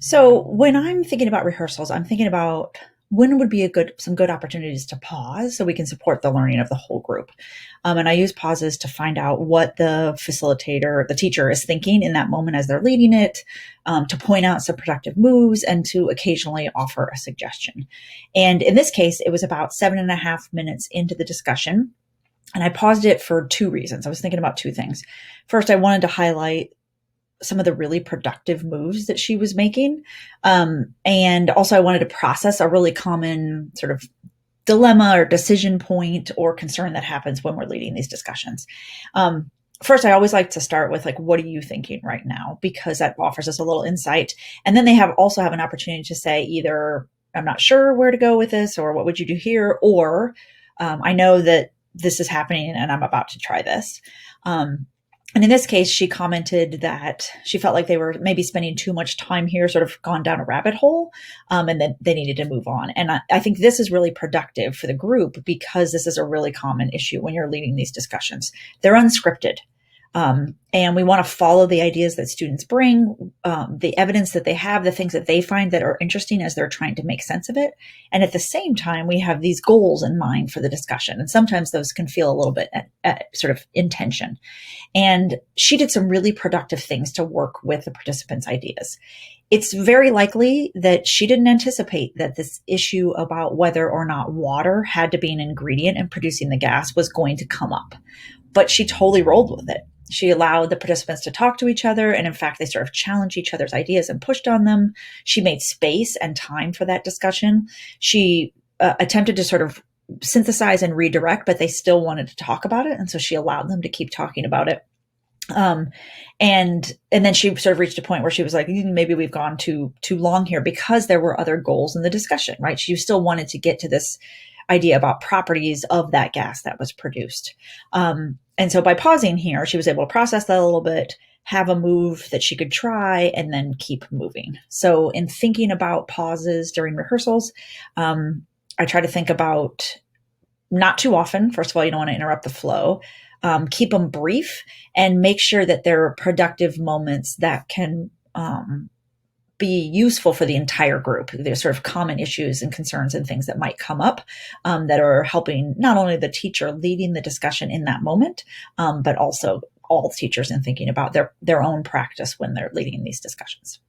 So when I'm thinking about rehearsals, I'm thinking about when would be some good opportunities to pause so we can support the learning of the whole group. And I use pauses to find out what the facilitator, the teacher is thinking in that moment as they're leading it, to point out some productive moves and to occasionally offer a suggestion. And in this case, it was about 7.5 minutes into the discussion. And I paused it for two reasons. I was thinking about two things. First, I wanted to highlight some of the really productive moves that she was making. And also, I wanted to process a really common sort of dilemma or decision point or concern that happens when we're leading these discussions. First, I always like to start with, like, what are you thinking right now? Because that offers us a little insight. And then they also have an opportunity to say either, I'm not sure where to go with this, or what would you do here? Or I know that this is happening and I'm about to try this. And in this case, she commented that she felt like they were maybe spending too much time here, sort of gone down a rabbit hole, and that they needed to move on. And I think this is really productive for the group because this is a really common issue when you're leading these discussions. They're unscripted. And we want to follow the ideas that students bring, the evidence that they have, the things that they find that are interesting as they're trying to make sense of it. And at the same time, we have these goals in mind for the discussion. And sometimes those can feel a little bit at sort of in tension. And she did some really productive things to work with the participants' ideas. It's very likely that she didn't anticipate that this issue about whether or not water had to be an ingredient in producing the gas was going to come up, but she totally rolled with it. She allowed the participants to talk to each other. And in fact, they sort of challenged each other's ideas and pushed on them. She made space and time for that discussion. She attempted to sort of synthesize and redirect, but they still wanted to talk about it. And so she allowed them to keep talking about it. And then she sort of reached a point where she was like, maybe we've gone too long here, because there were other goals in the discussion, right? She still wanted to get to this idea about properties of that gas that was produced. And so by pausing here, she was able to process that a little bit, have a move that she could try, and then keep moving. So in thinking about pauses during rehearsals, I try to think about not too often. First of all, you don't want to interrupt the flow. Keep them brief and make sure that they're productive moments that can be useful for the entire group. There's sort of common issues and concerns and things that might come up that are helping not only the teacher leading the discussion in that moment, but also all teachers in thinking about their own practice when they're leading these discussions.